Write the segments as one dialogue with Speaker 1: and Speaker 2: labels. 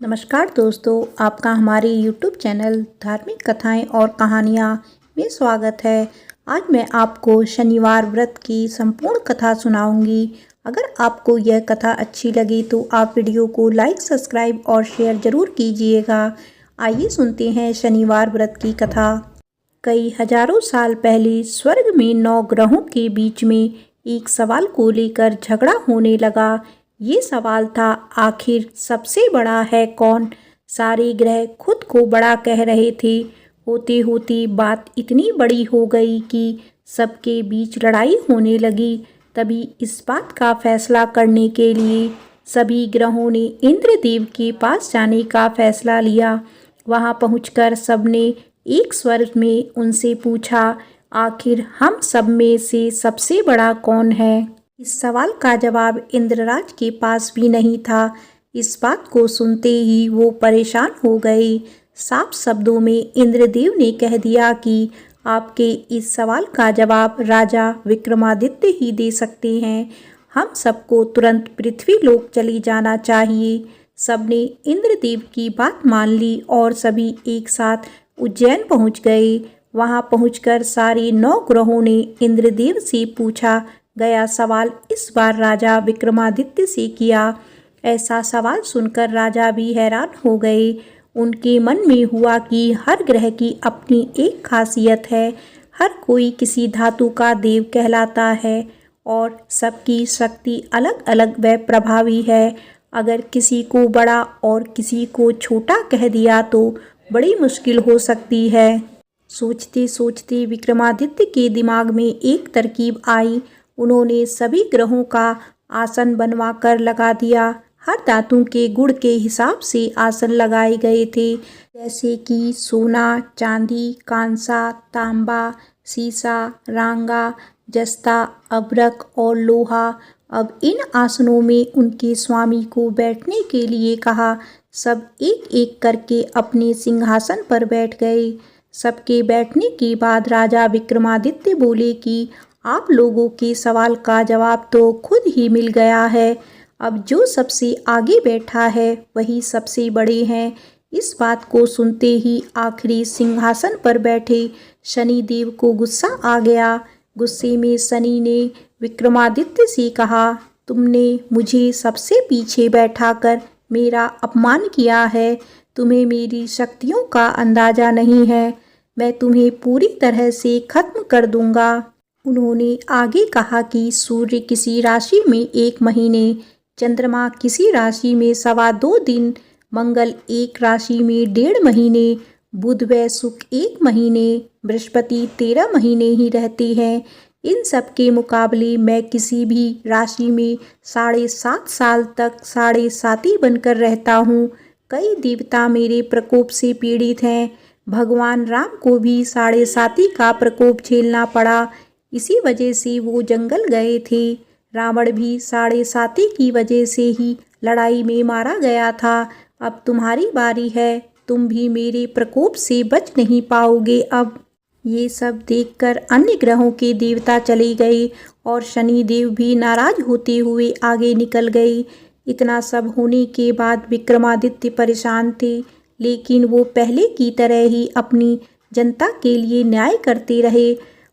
Speaker 1: नमस्कार दोस्तों, आपका हमारे YouTube चैनल धार्मिक कथाएं और कहानियाँ में स्वागत है। आज मैं आपको शनिवार व्रत की संपूर्ण कथा सुनाऊंगी। अगर आपको यह कथा अच्छी लगी तो आप वीडियो को लाइक, सब्सक्राइब और शेयर ज़रूर कीजिएगा। आइए सुनते हैं शनिवार व्रत की कथा। कई हजारों साल पहले स्वर्ग में 9 ग्रहों के बीच में एक सवाल को लेकर झगड़ा होने लगा। ये सवाल था, आखिर सबसे बड़ा है कौन। सारे ग्रह खुद को बड़ा कह रहे थे। होते होते बात इतनी बड़ी हो गई कि सबके बीच लड़ाई होने लगी। तभी इस बात का फैसला करने के लिए सभी ग्रहों ने इंद्रदेव के पास जाने का फैसला लिया। वहां पहुंचकर सबने एक स्वर में उनसे पूछा, आखिर हम सब में से सबसे बड़ा कौन है। इस सवाल का जवाब इंद्रराज के पास भी नहीं था। इस बात को सुनते ही वो परेशान हो गए। साफ शब्दों में इंद्रदेव ने कह दिया कि आपके इस सवाल का जवाब राजा विक्रमादित्य ही दे सकते हैं। हम सबको तुरंत पृथ्वी लोक चली जाना चाहिए। सबने इंद्रदेव की बात मान ली और सभी एक साथ उज्जैन पहुंच गए। वहां पहुंचकर सारे 9 ग्रहों ने इंद्रदेव से पूछा गया सवाल इस बार राजा विक्रमादित्य से किया। ऐसा सवाल सुनकर राजा भी हैरान हो गए। उनके मन में हुआ कि हर ग्रह की अपनी एक खासियत है। हर कोई किसी धातु का देव कहलाता है और सबकी शक्ति अलग अलग व प्रभावी है। अगर किसी को बड़ा और किसी को छोटा कह दिया तो बड़ी मुश्किल हो सकती है। सोचते सोचते विक्रमादित्य के दिमाग में एक तरकीब आई। उन्होंने सभी ग्रहों का आसन बनवाकर लगा दिया। हर धातु के गुण के हिसाब से आसन लगाए गए थे, जैसे कि सोना, चांदी, कांसा, तांबा, सीसा, रांगा, जस्ता, अभ्रक और लोहा। अब इन आसनों में उनके स्वामी को बैठने के लिए कहा। सब एक एक करके अपने सिंहासन पर बैठ गए। सबके बैठने के बाद राजा विक्रमादित्य बोले कि आप लोगों के सवाल का जवाब तो खुद ही मिल गया है। अब जो सबसे आगे बैठा है वही सबसे बड़े हैं। इस बात को सुनते ही आखिरी सिंहासन पर बैठे शनिदेव को गुस्सा आ गया। गुस्से में शनि ने विक्रमादित्य से कहा, तुमने मुझे सबसे पीछे बैठाकर मेरा अपमान किया है। तुम्हें मेरी शक्तियों का अंदाजा नहीं है। मैं तुम्हें पूरी तरह से खत्म कर दूंगा। उन्होंने आगे कहा कि सूर्य किसी राशि में 1 महीने, चंद्रमा किसी राशि में 2.25 दिन, मंगल एक राशि में 1.5 महीने, बुध व शुक्र 1 महीने, बृहस्पति 13 महीने ही रहते हैं। इन सब के मुकाबले मैं किसी भी राशि में 7.5 साल तक 7.5 बनकर रहता हूँ। कई देवता मेरे प्रकोप से पीड़ित हैं। भगवान राम को भी 7.5 का प्रकोप झेलना पड़ा। इसी वजह से वो जंगल गए थे। रावण भी 7.5 की वजह से ही लड़ाई में मारा गया था। अब तुम्हारी बारी है। तुम भी मेरे प्रकोप से बच नहीं पाओगे। अब ये सब देखकर अन्य ग्रहों के देवता चले गए और शनिदेव भी नाराज होते हुए आगे निकल गए। इतना सब होने के बाद विक्रमादित्य परेशान थे, लेकिन वो पहले की तरह ही अपनी जनता के लिए न्याय करते रहे।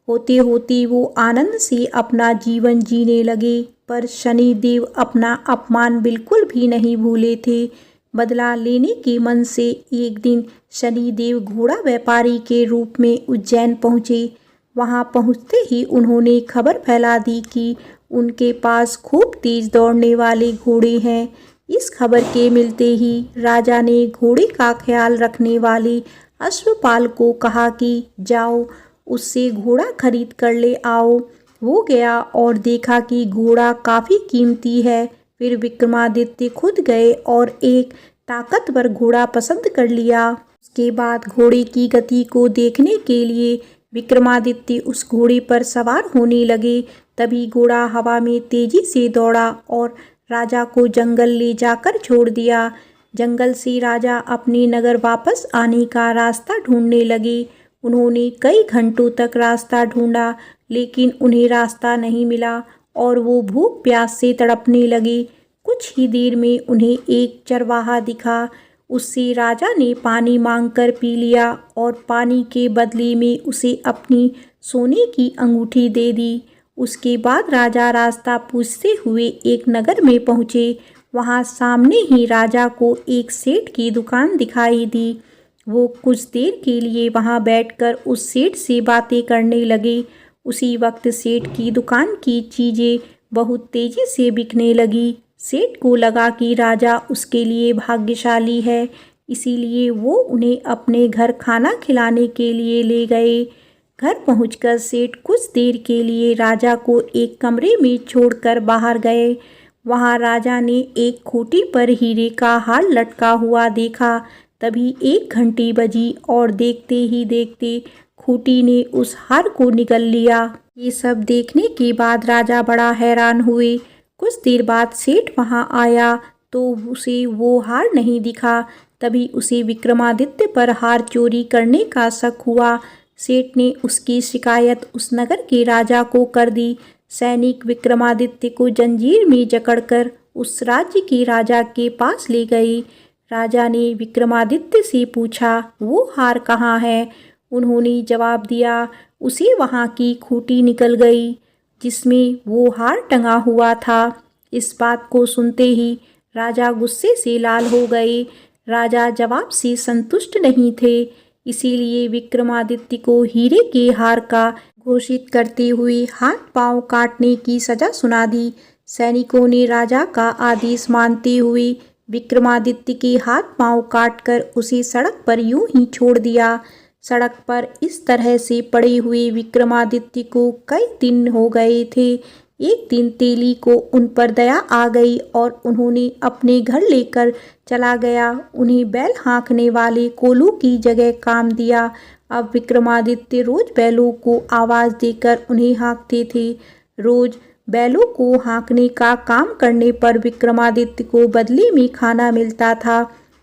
Speaker 1: होते होते वो आनंद से अपना जीवन जीने लगे, पर शनिदेव अपना अपमान बिल्कुल भी नहीं भूले थे। बदला लेने के मन से एक दिन शनिदेव घोड़ा व्यापारी के रूप में उज्जैन पहुँचे। वहाँ पहुँचते ही उन्होंने खबर फैला दी कि उनके पास खूब तेज दौड़ने वाले घोड़े हैं। इस खबर के मिलते ही राजा ने घोड़े का ख्याल रखने वाले अश्वपाल को कहा कि जाओ उससे घोड़ा खरीद कर ले आओ। वो गया और देखा कि घोड़ा काफ़ी कीमती है। फिर विक्रमादित्य खुद गए और एक ताकतवर घोड़ा पसंद कर लिया। उसके बाद घोड़े की गति को देखने के लिए विक्रमादित्य उस घोड़े पर सवार होने लगे। तभी घोड़ा हवा में तेजी से दौड़ा और राजा को जंगल ले जाकर छोड़ दिया। जंगल से राजा अपने नगर वापस आने का रास्ता ढूंढने लगे। उन्होंने कई घंटों तक रास्ता ढूंढा, लेकिन उन्हें रास्ता नहीं मिला और वो भूख प्यास से तड़पने लगे। कुछ ही देर में उन्हें एक चरवाहा दिखा। उससे राजा ने पानी मांगकर पी लिया और पानी के बदले में उसे अपनी सोने की अंगूठी दे दी। उसके बाद राजा रास्ता पूछते हुए एक नगर में पहुँचे। वहाँ सामने ही राजा को एक सेठ की दुकान दिखाई दी। वो कुछ देर के लिए वहाँ बैठकर उस सेठ से बातें करने लगे। उसी वक्त सेठ की दुकान की चीज़ें बहुत तेज़ी से बिकने लगी। सेठ को लगा कि राजा उसके लिए भाग्यशाली है, इसीलिए वो उन्हें अपने घर खाना खिलाने के लिए ले गए। घर पहुंचकर सेठ कुछ देर के लिए राजा को एक कमरे में छोड़कर बाहर गए। वहां राजा ने एक खूंटी पर हीरे का हार लटका हुआ देखा। तभी 1 घंटी बजी और देखते ही देखते खूंटी ने उस हार को निगल लिया। ये सब देखने के बाद राजा बड़ा हैरान हुए। कुछ देर बाद सेठ वहां आया तो उसे वो हार नहीं दिखा। तभी उसे विक्रमादित्य पर हार चोरी करने का शक हुआ। सेठ ने उसकी शिकायत उस नगर के राजा को कर दी। सैनिक विक्रमादित्य को जंजीर में जकड़कर उस राज्य के राजा के पास ले गए। राजा ने विक्रमादित्य से पूछा, वो हार कहाँ है? उन्होंने जवाब दिया, उसे वहाँ की खूंटी निकल गई जिसमें वो हार टंगा हुआ था। इस बात को सुनते ही राजा गुस्से से लाल हो गए। राजा जवाब से संतुष्ट नहीं थे, इसीलिए विक्रमादित्य को हीरे के हार का घोषित करते हुए हाथ पांव काटने की सजा सुना दी। सैनिकों ने राजा का आदेश मानते हुए विक्रमादित्य के हाथ पांव काटकर उसे सड़क पर यूं ही छोड़ दिया। सड़क पर इस तरह से पड़े हुए विक्रमादित्य को कई दिन हो गए थे। एक दिन तेली को उन पर दया आ गई और उन्होंने अपने घर लेकर चला गया। उन्हें बैल हाँकने वाले कोलू की जगह काम दिया। अब विक्रमादित्य रोज बैलों को आवाज़ देकर उन्हें हाँकते थे। रोज बैलों को हाँकने का काम करने पर विक्रमादित्य को बदले में खाना मिलता था।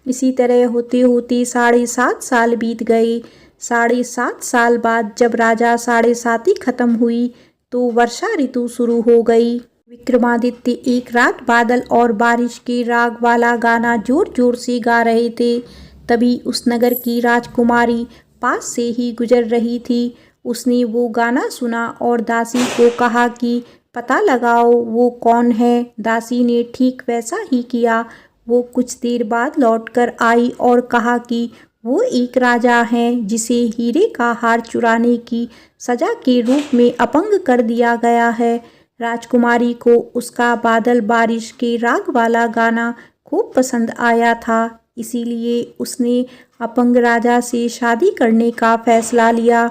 Speaker 1: इसी तरह होते होते 7.5 साल बीत गए। 7.5 साल बाद जब राजा 7.5 खत्म हुई तो वर्षा ऋतु शुरू हो गई। विक्रमादित्य एक रात बादल और बारिश के राग वाला गाना जोर जोर से गा रहे थे। तभी उस नगर की राजकुमारी पास से ही गुजर रही थी। उसने वो गाना सुना और दासी को कहा कि पता लगाओ वो कौन है। दासी ने ठीक वैसा ही किया। वो कुछ देर बाद लौटकर आई और कहा कि वो एक राजा हैं जिसे हीरे का हार चुराने की सजा के रूप में अपंग कर दिया गया है। राजकुमारी को उसका बादल बारिश के राग वाला गाना खूब पसंद आया था, इसीलिए उसने अपंग राजा से शादी करने का फैसला लिया।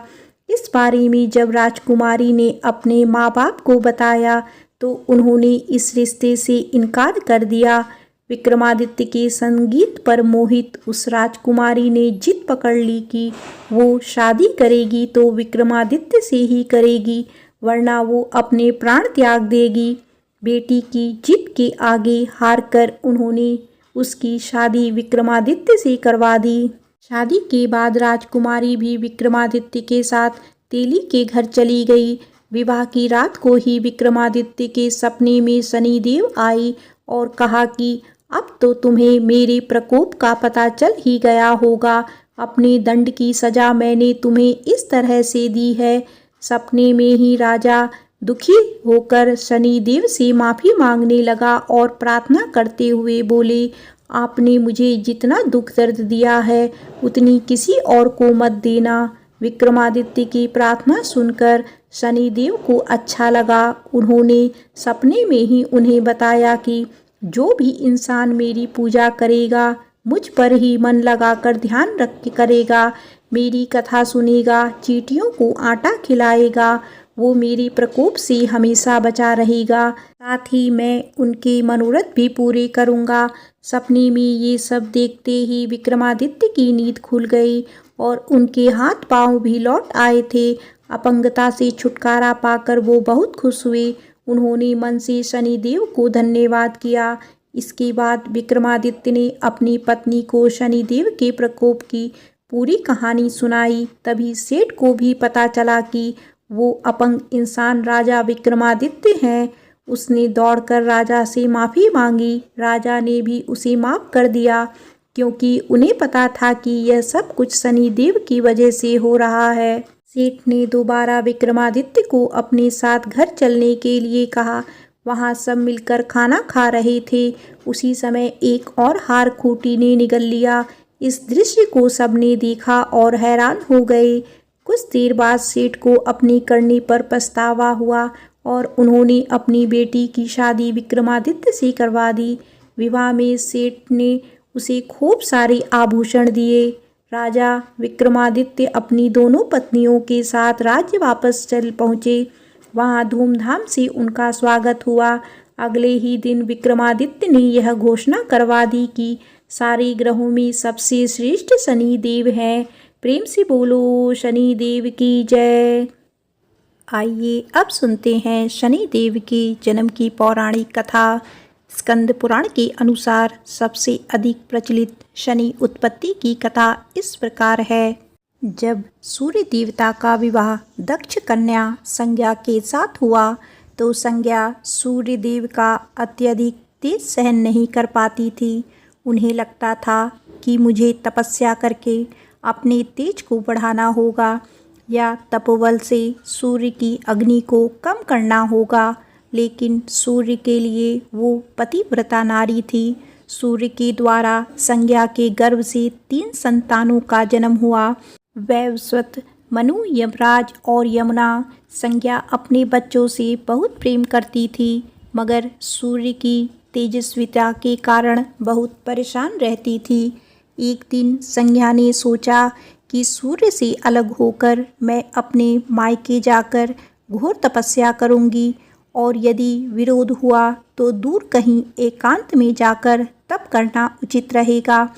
Speaker 1: इस बारे में जब राजकुमारी ने अपने माँ बाप को बताया तो उन्होंने इस रिश्ते से इनकार कर दिया। विक्रमादित्य के संगीत पर मोहित उस राजकुमारी ने जिद पकड़ ली कि वो शादी करेगी तो विक्रमादित्य से ही करेगी, वरना वो अपने प्राण त्याग देगी। बेटी की जिद के आगे हारकर उन्होंने उसकी शादी विक्रमादित्य से करवा दी। शादी के बाद राजकुमारी भी विक्रमादित्य के साथ तेली के घर चली गई। विवाह की रात को ही विक्रमादित्य के सपने में शनिदेव आई और कहा कि अब तो तुम्हें मेरे प्रकोप का पता चल ही गया होगा। अपने दंड की सजा मैंने तुम्हें इस तरह से दी है। सपने में ही राजा दुखी होकर शनिदेव से माफ़ी मांगने लगा और प्रार्थना करते हुए बोले, आपने मुझे जितना दुख दर्द दिया है उतनी किसी और को मत देना। विक्रमादित्य की प्रार्थना सुनकर शनिदेव को अच्छा लगा। उन्होंने सपने में ही उन्हें बताया कि जो भी इंसान मेरी पूजा करेगा, मुझ पर ही मन लगाकर ध्यान रख करेगा, मेरी कथा सुनेगा, चींटियों को आटा खिलाएगा, वो मेरे प्रकोप से हमेशा बचा रहेगा। साथ ही मैं उनके मनोरथ भी पूरे करूँगा। सपने में ये सब देखते ही विक्रमादित्य की नींद खुल गई और उनके हाथ पांव भी लौट आए थे। अपंगता से छुटकारा पाकर वो बहुत खुश हुए। उन्होंने मन से शनिदेव को धन्यवाद किया। इसके बाद विक्रमादित्य ने अपनी पत्नी को शनिदेव के प्रकोप की पूरी कहानी सुनाई। तभी सेठ को भी पता चला कि वो अपंग इंसान राजा विक्रमादित्य हैं। उसने दौड़कर राजा से माफ़ी मांगी। राजा ने भी उसे माफ़ कर दिया। क्योंकि उन्हें पता था कि यह सब कुछ शनिदेव की वजह से हो रहा है। सेठ ने दोबारा विक्रमादित्य को अपने साथ घर चलने के लिए कहा। वहां सब मिलकर खाना खा रहे थे। उसी समय एक और हार खूंटी ने निगल लिया। इस दृश्य को सबने देखा और हैरान हो गए। कुछ देर बाद सेठ को अपने करने पर पछतावा हुआ और उन्होंने अपनी बेटी की शादी विक्रमादित्य से करवा दी। विवाह में सेठ ने उसे खूब सारे आभूषण दिए। राजा विक्रमादित्य अपनी दोनों पत्नियों के साथ राज्य वापस चल पहुँचे। वहाँ धूमधाम से उनका स्वागत हुआ। अगले ही दिन विक्रमादित्य ने यह घोषणा करवा दी कि सारे ग्रहों में सबसे श्रेष्ठ शनिदेव हैं। प्रेम से बोलो शनिदेव की जय। आइए अब सुनते हैं शनिदेव के जन्म की पौराणिक कथा। स्कंद पुराण के अनुसार सबसे अधिक प्रचलित शनि उत्पत्ति की कथा इस प्रकार है। जब सूर्य देवता का विवाह दक्ष कन्या संज्ञा के साथ हुआ तो संज्ञा सूर्य देव का अत्यधिक तेज सहन नहीं कर पाती थी। उन्हें लगता था कि मुझे तपस्या करके अपने तेज को बढ़ाना होगा या तपोबल से सूर्य की अग्नि को कम करना होगा, लेकिन सूर्य के लिए वो पतिव्रता नारी थी। सूर्य के द्वारा संज्ञा के गर्भ से 3 संतानों का जन्म हुआ। वैवस्वत, मनु, यमराज और यमुना। संज्ञा अपने बच्चों से बहुत प्रेम करती थी, मगर सूर्य की तेजस्विता के कारण बहुत परेशान रहती थी। एक दिन संज्ञा ने सोचा कि सूर्य से अलग होकर मैं अपने मायके जाकर घोर तपस्या करूंगी और यदि विरोध हुआ तो दूर कहीं एकांत में जाकर तप करना उचित रहेगा।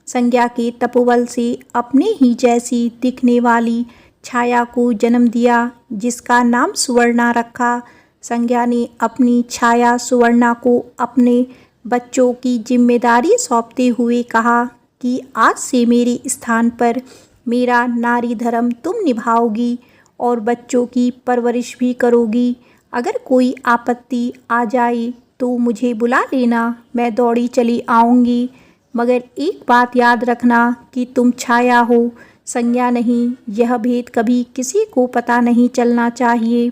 Speaker 1: संज्ञा के तपोबल से अपने ही जैसी दिखने वाली छाया को जन्म दिया, जिसका नाम सुवर्णा रखा। संज्ञा ने अपनी छाया सुवर्णा को अपने बच्चों की जिम्मेदारी सौंपते हुए कहा कि आज से मेरे स्थान पर मेरा नारी धर्म तुम निभाओगी और बच्चों की परवरिश भी करोगी। अगर कोई आपत्ति आ जाए तो मुझे बुला लेना, मैं दौड़ी चली आऊँगी। मगर एक बात याद रखना कि तुम छाया हो, संज्ञा नहीं। यह भेद कभी किसी को पता नहीं चलना चाहिए।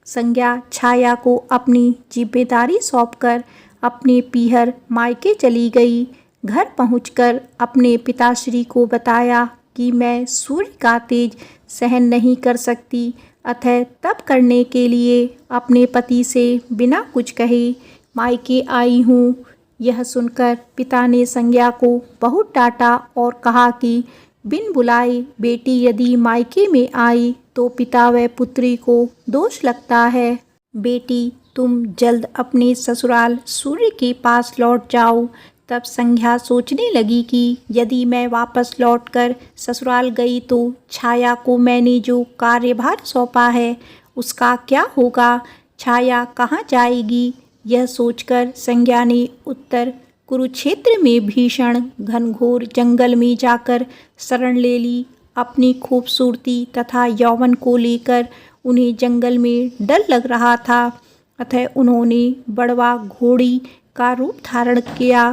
Speaker 1: संज्ञा छाया को अपनी जिम्मेदारी सौंपकर अपने पीहर मायके चली गई। घर पहुंचकर अपने पिताश्री को बताया कि मैं सूर्य का तेज सहन नहीं कर सकती, अतः तप करने के लिए अपने पति से बिना कुछ कहे मायके आई हूँ। यह सुनकर पिता ने संज्ञा को बहुत डांटा और कहा कि बिन बुलाए बेटी यदि मायके में आई तो पिता व पुत्री को दोष लगता है। बेटी, तुम जल्द अपने ससुराल सूर्य के पास लौट जाओ। तब संज्ञा सोचने लगी कि यदि मैं वापस लौटकर ससुराल गई तो छाया को मैंने जो कार्यभार सौंपा है उसका क्या होगा, छाया कहाँ जाएगी। यह सोचकर संज्ञा ने उत्तर कुरुक्षेत्र में भीषण घनघोर जंगल में जाकर शरण ले ली। अपनी खूबसूरती तथा यौवन को लेकर उन्हें जंगल में डर लग रहा था, अतः उन्होंने बड़वा घोड़ी का रूप धारण किया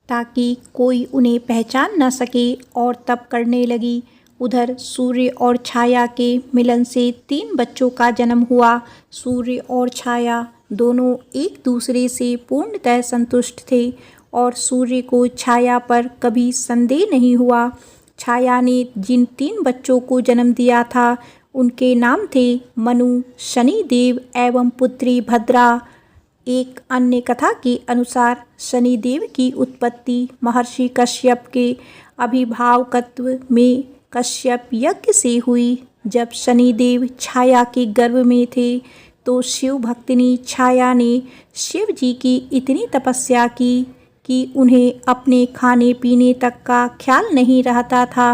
Speaker 1: ताकि कोई उन्हें पहचान न सके और तप करने लगी। उधर सूर्य और छाया के मिलन से 3 बच्चों का जन्म हुआ। सूर्य और छाया दोनों एक दूसरे से पूर्णतः संतुष्ट थे और सूर्य को छाया पर कभी संदेह नहीं हुआ। छाया ने जिन 3 बच्चों को जन्म दिया था उनके नाम थे मनु, शनिदेव एवं पुत्री भद्रा। एक अन्य कथा के अनुसार शनिदेव की उत्पत्ति महर्षि कश्यप के अभिभावकत्व में कश्यप यज्ञ से हुई। जब शनिदेव छाया के गर्भ में थे तो शिव भक्तिनी छाया ने शिव जी की इतनी तपस्या की कि उन्हें अपने खाने पीने तक का ख्याल नहीं रहता था।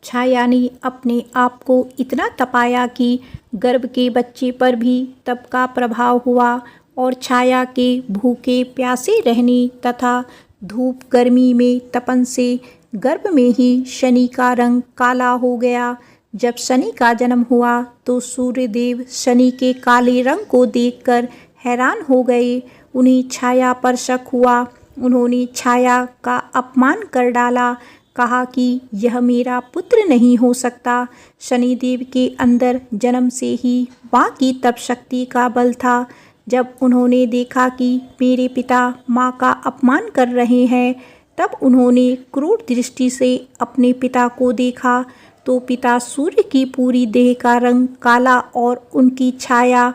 Speaker 1: छाया ने अपने आप को इतना तपाया कि गर्भ के बच्चे पर भी तप का प्रभाव हुआ और छाया के भूखे प्यासे रहने तथा धूप गर्मी में तपन से गर्भ में ही शनि का रंग काला हो गया। जब शनि का जन्म हुआ तो सूर्यदेव शनि के काले रंग को देखकर हैरान हो गए। उन्हें छाया पर शक हुआ। उन्होंने छाया का अपमान कर डाला। कहा कि यह मेरा पुत्र नहीं हो सकता। शनिदेव के अंदर जन्म से ही माँ की तप शक्ति का बल था। जब उन्होंने देखा कि मेरे पिता माँ का अपमान कर रहे हैं, तब उन्होंने क्रूर दृष्टि से अपने पिता को देखा तो पिता सूर्य की पूरी देह का रंग काला और उनकी छाया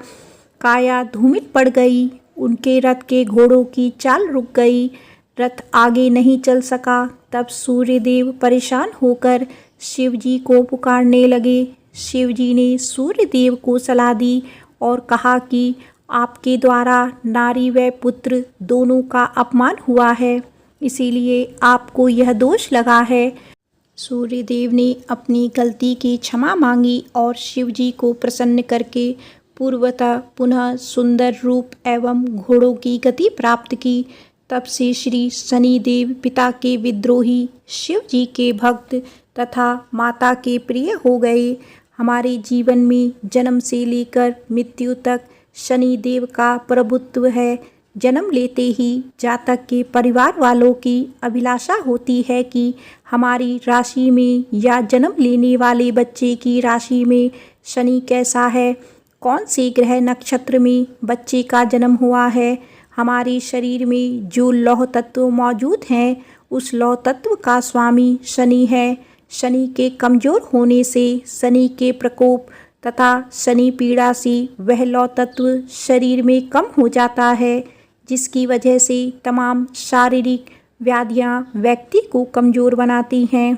Speaker 1: काया धूमिल पड़ गई। उनके रथ के घोड़ों की चाल रुक गई, रथ आगे नहीं चल सका। तब सूर्यदेव परेशान होकर शिवजी को पुकारने लगे। शिवजी ने सूर्यदेव को सलाह दी और कहा कि आपके द्वारा नारी व पुत्र दोनों का अपमान हुआ है, इसीलिए आपको यह दोष लगा है। सूर्यदेव ने अपनी गलती की क्षमा मांगी और शिवजी को प्रसन्न करके पूर्वतः पुनः सुंदर रूप एवं घोड़ों की गति प्राप्त की। तब से श्री शनिदेव पिता के विद्रोही, शिवजी के भक्त तथा माता के प्रिय हो गए। हमारे जीवन में जन्म से लेकर मृत्यु तक शनिदेव का प्रभुत्व है। जन्म लेते ही जातक के परिवार वालों की अभिलाषा होती है कि हमारी राशि में या जन्म लेने वाले बच्चे की राशि में शनि कैसा है, कौन से ग्रह नक्षत्र में बच्चे का जन्म हुआ है। हमारे शरीर में जो लौह तत्व मौजूद हैं, उस लौह तत्व का स्वामी शनि है। शनि के कमज़ोर होने से, शनि के प्रकोप तथा शनि पीड़ा से वह लौह तत्व शरीर में कम हो जाता है, जिसकी वजह से तमाम शारीरिक व्याधियां व्यक्ति को कमज़ोर बनाती हैं।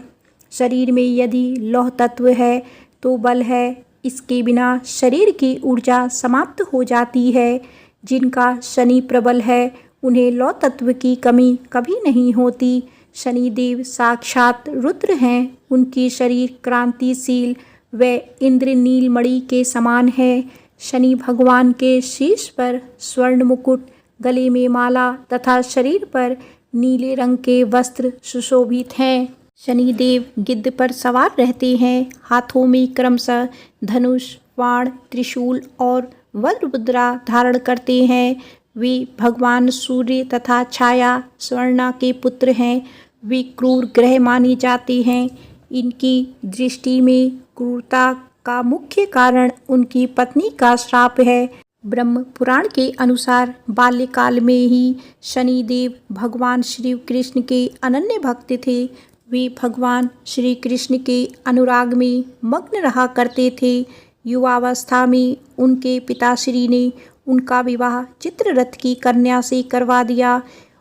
Speaker 1: शरीर में यदि लौह तत्व है तो बल है, इसके बिना शरीर की ऊर्जा समाप्त हो जाती है। जिनका शनि प्रबल है, उन्हें लौह तत्व की कमी कभी नहीं होती। शनिदेव साक्षात रुद्र हैं। उनकी शरीर क्रांतिशील व इंद्र नीलमणि के समान है। शनि भगवान के शीर्ष पर स्वर्ण मुकुट, गले में माला तथा शरीर पर नीले रंग के वस्त्र सुशोभित हैं। शनिदेव गिद्ध पर सवार रहते हैं। हाथों में क्रमशः धनुष, बाण, त्रिशूल और वज्रमुद्रा धारण करते हैं। वे भगवान सूर्य तथा छाया स्वर्णा के पुत्र हैं। वे क्रूर ग्रह माने जाते हैं। इनकी दृष्टि में क्रूरता का मुख्य कारण उनकी पत्नी का श्राप है। ब्रह्म पुराण के अनुसार बाल्यकाल में ही शनिदेव भगवान श्री कृष्ण के अनन्य भक्त थे। वे भगवान श्री कृष्ण के अनुराग में मग्न रहा करते थे। युवावस्था में उनके पिताश्री ने उनका विवाह चित्ररथ की कन्या से करवा दिया।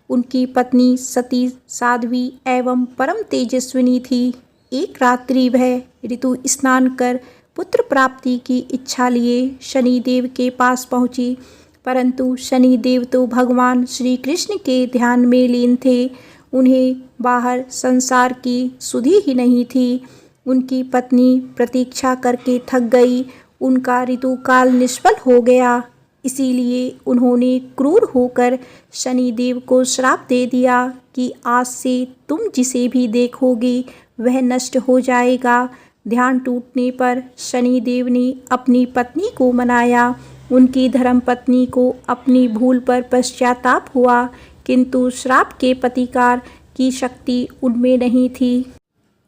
Speaker 1: उनकी पत्नी सती साध्वी एवं परम तेजस्विनी थी। एक रात्रि वह ऋतु स्नान कर पुत्र प्राप्ति की इच्छा लिए शनिदेव के पास पहुँची, परंतु शनिदेव तो भगवान श्री कृष्ण के ध्यान में लीन थे। उन्हें बाहर संसार की सुधि ही नहीं थी। उनकी पत्नी प्रतीक्षा करके थक गई। उनका ऋतुकाल निष्फल हो गया, इसीलिए उन्होंने क्रूर होकर शनिदेव को श्राप दे दिया कि आज से तुम जिसे भी देखोगे वह नष्ट हो जाएगा। ध्यान टूटने पर शनिदेव ने अपनी पत्नी को मनाया। उनकी धर्मपत्नी को अपनी भूल पर पश्चाताप हुआ, किंतु श्राप के प्रतिकार की शक्ति उनमें नहीं थी।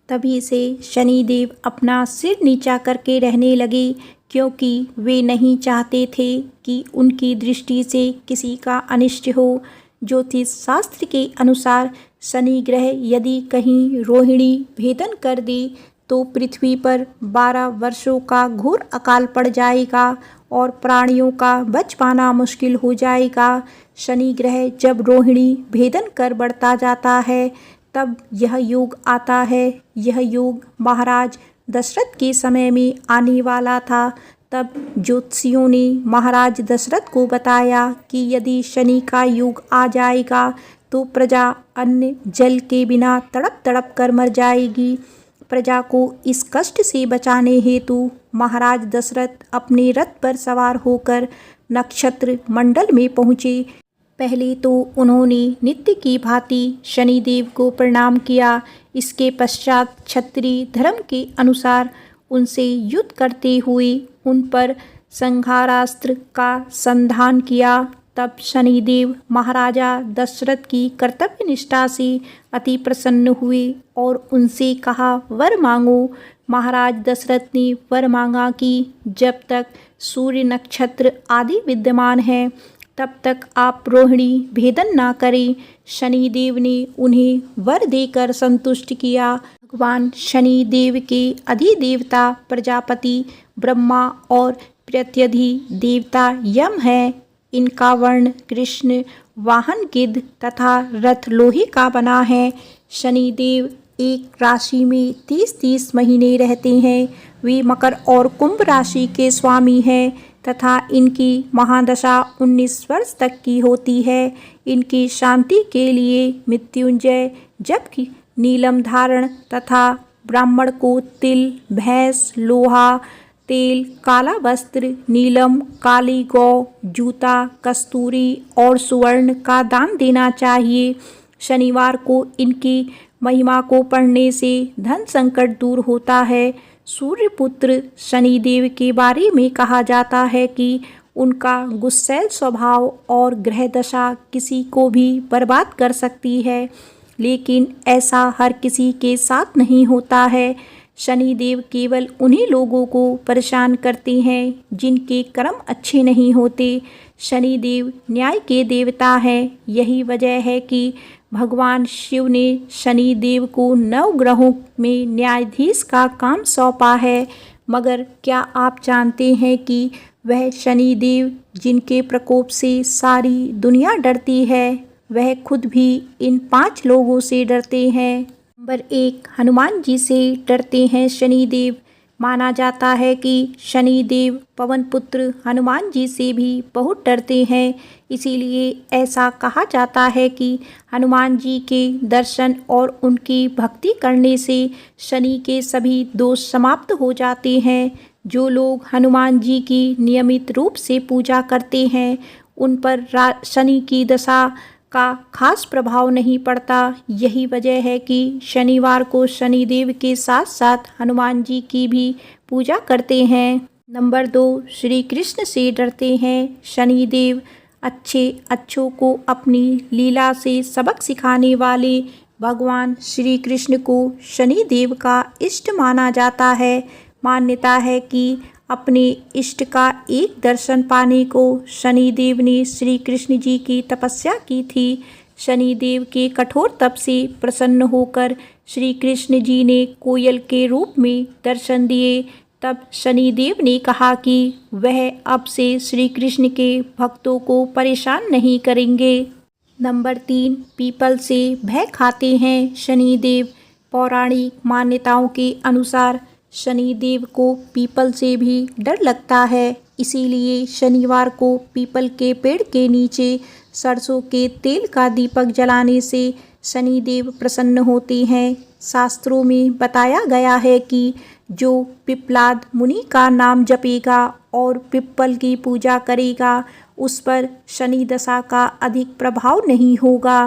Speaker 1: तभी से शनिदेव अपना सिर नीचा करके रहने लगे, क्योंकि वे नहीं चाहते थे कि उनकी दृष्टि से किसी का अनिष्ट हो। ज्योतिष शास्त्र के अनुसार शनि ग्रह यदि कहीं रोहिणी भेदन कर दे तो पृथ्वी पर 12 वर्षों का घोर अकाल पड़ जाएगा और प्राणियों का बच पाना मुश्किल हो जाएगा। शनि ग्रह जब रोहिणी भेदन कर बढ़ता जाता है, तब यह योग आता है। यह योग महाराज दशरथ के समय में आने वाला था। तब ज्योतिषियों ने महाराज दशरथ को बताया कि यदि शनि का योग आ जाएगा तो प्रजा अन्न जल के बिना तड़प तड़प कर मर जाएगी। प्रजा को इस कष्ट से बचाने हेतु महाराज दशरथ अपने रथ पर सवार होकर नक्षत्र मंडल में पहुँचे। पहले तो उन्होंने नित्य की भांति शनिदेव को प्रणाम किया। इसके पश्चात क्षत्रिय धर्म के अनुसार उनसे युद्ध करते हुए उन पर संहारास्त्र का संधान किया। तब शनिदेव महाराजा दशरथ की कर्तव्य निष्ठा से अति प्रसन्न हुए और उनसे कहा, वर मांगो। महाराज दशरथ ने वर मांगा कि जब तक सूर्य नक्षत्र आदि विद्यमान हैं तब तक आप रोहिणी भेदन ना करें। शनिदेव ने उन्हें वर देकर संतुष्ट किया। भगवान शनिदेव के अधिदेवता प्रजापति ब्रह्मा और प्रत्यधि देवता यम है। इनका वर्ण कृष्ण, वाहन गिद्ध तथा रथ लोहे का बना है। शनिदेव एक राशि में 30-30 महीने रहते हैं। वे मकर और कुंभ राशि के स्वामी हैं तथा इनकी महादशा 19 वर्ष तक की होती है। इनकी शांति के लिए मृत्युंजय जप की नीलम धारण तथा ब्राह्मण को तिल, भैंस, लोहा, तेल, काला वस्त्र, नीलम, काली गौ, जूता, कस्तूरी और सुवर्ण का दान देना चाहिए। शनिवार को इनकी महिमा को पढ़ने से धन संकट दूर होता है। सूर्यपुत्र शनिदेव के बारे में कहा जाता है कि उनका गुस्सैल स्वभाव और ग्रह दशा किसी को भी बर्बाद कर सकती है, लेकिन ऐसा हर किसी के साथ नहीं होता है। शनिदेव केवल उन्हीं लोगों को परेशान करते हैं जिनके कर्म अच्छे नहीं होते। शनिदेव न्याय के देवता हैं। यही वजह है कि भगवान शिव ने शनिदेव को 9 ग्रहों में न्यायाधीश का काम सौंपा है। मगर क्या आप जानते हैं कि वह शनिदेव जिनके प्रकोप से सारी दुनिया डरती है, वह खुद भी इन 5 लोगों से डरते हैं। नंबर 1, हनुमान जी से डरते हैं शनिदेव। माना जाता है कि शनिदेव पवन पुत्र हनुमान जी से भी बहुत डरते हैं। इसीलिए ऐसा कहा जाता है कि हनुमान जी के दर्शन और उनकी भक्ति करने से शनि के सभी दोष समाप्त हो जाते हैं। जो लोग हनुमान जी की नियमित रूप से पूजा करते हैं उन पर शनि की दशा का खास प्रभाव नहीं पड़ता। यही वजह है कि शनिवार को शनिदेव के साथ साथ हनुमान जी की भी पूजा करते हैं। नंबर 2, श्री कृष्ण से डरते हैं शनिदेव। अच्छों को अपनी लीला से सबक सिखाने वाले भगवान श्री कृष्ण को शनिदेव का इष्ट माना जाता है। मान्यता है कि अपने इष्ट का एक दर्शन पाने को शनिदेव ने श्री कृष्ण जी की तपस्या की थी। शनिदेव के कठोर तप से प्रसन्न होकर श्री कृष्ण जी ने कोयल के रूप में दर्शन दिए। तब शनिदेव ने कहा कि वह अब से श्री कृष्ण के भक्तों को परेशान नहीं करेंगे। नंबर 3, पीपल से भय खाते हैं शनिदेव। पौराणिक मान्यताओं के अनुसार शनिदेव को पीपल से भी डर लगता है। इसीलिए शनिवार को पीपल के पेड़ के नीचे सरसों के तेल का दीपक जलाने से शनिदेव प्रसन्न होते हैं। शास्त्रों में बताया गया है कि जो पिप्पलाद मुनि का नाम जपेगा और पिप्पल की पूजा करेगा उस पर शनि दशा का अधिक प्रभाव नहीं होगा।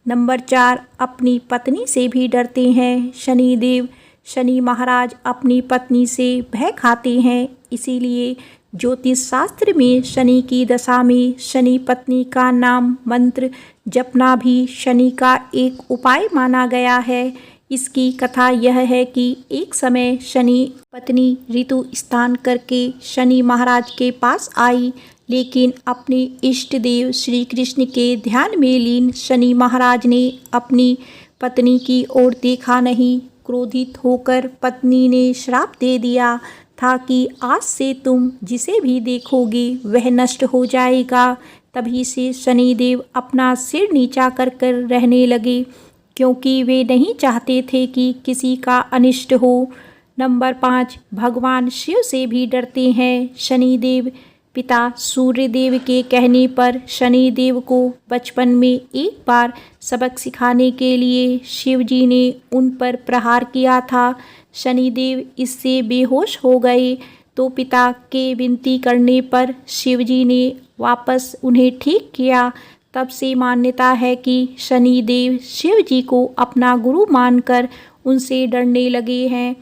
Speaker 1: नंबर 4, अपनी पत्नी से भी डरते हैं शनिदेव। शनि महाराज अपनी पत्नी से भय खाते हैं। इसीलिए ज्योतिष शास्त्र में शनि की दशा में शनि पत्नी का नाम मंत्र जपना भी शनि का एक उपाय माना गया है। इसकी कथा यह है कि एक समय शनि पत्नी ऋतु स्नान करके शनि महाराज के पास आई, लेकिन अपने इष्ट देव श्री कृष्ण के ध्यान में लीन शनि महाराज ने अपनी पत्नी की ओर देखा नहीं। क्रोधित होकर पत्नी ने श्राप दे दिया था कि आज से तुम जिसे भी देखोगे वह नष्ट हो जाएगा। तभी से शनिदेव अपना सिर नीचा कर कर रहने लगे, क्योंकि वे नहीं चाहते थे कि किसी का अनिष्ट हो। नंबर 5, भगवान शिव से भी डरते हैं शनिदेव। पिता सूर्यदेव के कहने पर शनिदेव को बचपन में एक बार सबक सिखाने के लिए शिवजी ने उन पर प्रहार किया था। शनिदेव इससे बेहोश हो गए तो पिता के विनती करने पर शिवजी ने वापस उन्हें ठीक किया। तब से मान्यता है कि शनिदेव शिवजी को अपना गुरु मानकर उनसे डरने लगे हैं।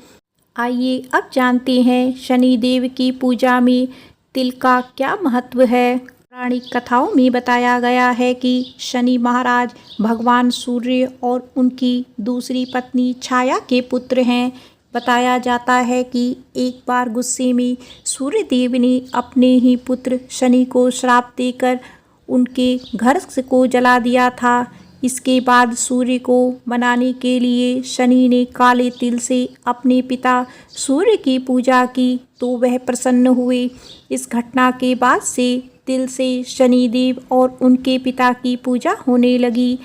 Speaker 1: आइए अब जानते हैं शनिदेव की पूजा में तिल का क्या महत्व है। पौराणिक कथाओं में बताया गया है कि शनि महाराज भगवान सूर्य और उनकी दूसरी पत्नी छाया के पुत्र हैं। बताया जाता है कि एक बार गुस्से में सूर्य देव ने अपने ही पुत्र शनि को श्राप देकर उनके घर को जला दिया था। इसके बाद सूर्य को मनाने के लिए शनि ने काले तिल से अपने पिता सूर्य की पूजा की तो वह प्रसन्न हुए। इस घटना के बाद से तिल से शनिदेव और उनके पिता की पूजा होने लगी।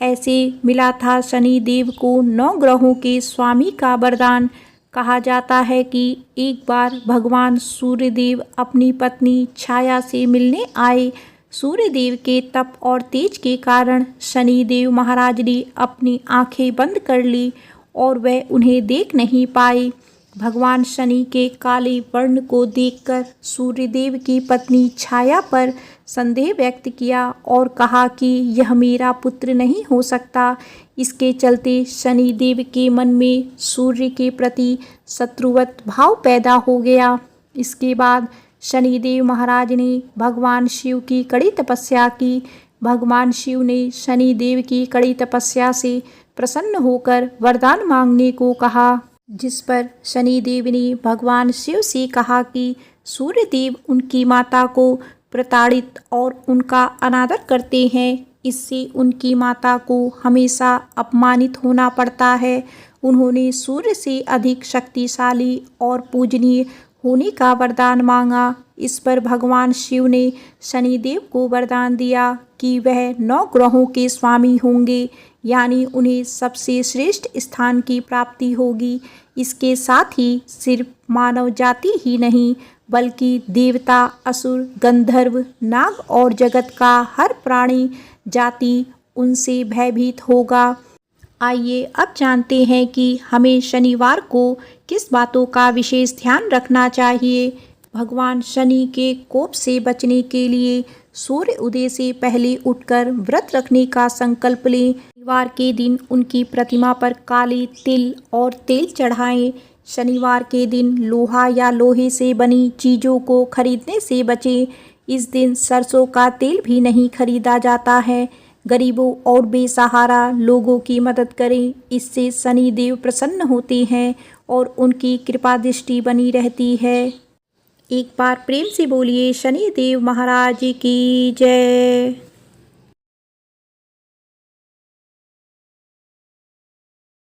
Speaker 1: ऐसे मिला था शनिदेव को 9 ग्रहों के स्वामी का वरदान। कहा जाता है कि एक बार भगवान सूर्यदेव अपनी पत्नी छाया से मिलने आए। सूर्यदेव के तप और तेज के कारण शनिदेव महाराज ने अपनी आंखें बंद कर ली और वह उन्हें देख नहीं पाए। भगवान शनि के काले वर्ण को देखकर सूर्यदेव की पत्नी छाया पर संदेह व्यक्त किया और कहा कि यह मेरा पुत्र नहीं हो सकता। इसके चलते शनिदेव के मन में सूर्य के प्रति शत्रुवत भाव पैदा हो गया। इसके बाद शनिदेव महाराज ने भगवान शिव की कड़ी तपस्या की। भगवान शिव ने शनिदेव की कड़ी तपस्या से प्रसन्न होकर वरदान मांगने को कहा, जिस पर शनिदेव ने भगवान शिव से कहा कि सूर्यदेव उनकी माता को प्रताड़ित और उनका अनादर करते हैं। इससे उनकी माता को हमेशा अपमानित होना पड़ता है। उन्होंने सूर्य से अधिक शक्तिशाली और पूजनीय होने का वरदान मांगा। इस पर भगवान शिव ने शनिदेव को वरदान दिया कि वह 9 ग्रहों के स्वामी होंगे, यानी उन्हें सबसे श्रेष्ठ स्थान की प्राप्ति होगी। इसके साथ ही सिर्फ मानव जाति ही नहीं बल्कि देवता, असुर, गंधर्व, नाग और जगत का हर प्राणी जाति उनसे भयभीत होगा। आइए अब जानते हैं कि हमें शनिवार को किस बातों का विशेष ध्यान रखना चाहिए। भगवान शनि के कोप से बचने के लिए सूर्य उदय से पहले उठकर व्रत रखने का संकल्प लें। शनिवार के दिन उनकी प्रतिमा पर काले तिल और तेल चढ़ाएं। शनिवार के दिन लोहा या लोहे से बनी चीज़ों को खरीदने से बचें। इस दिन सरसों का तेल भी नहीं खरीदा जाता है। गरीबों और बेसहारा लोगों की मदद करें। इससे शनिदेव प्रसन्न होते हैं और उनकी कृपा दृष्टि बनी रहती है। एक बार प्रेम से बोलिए शनिदेव महाराज की जय।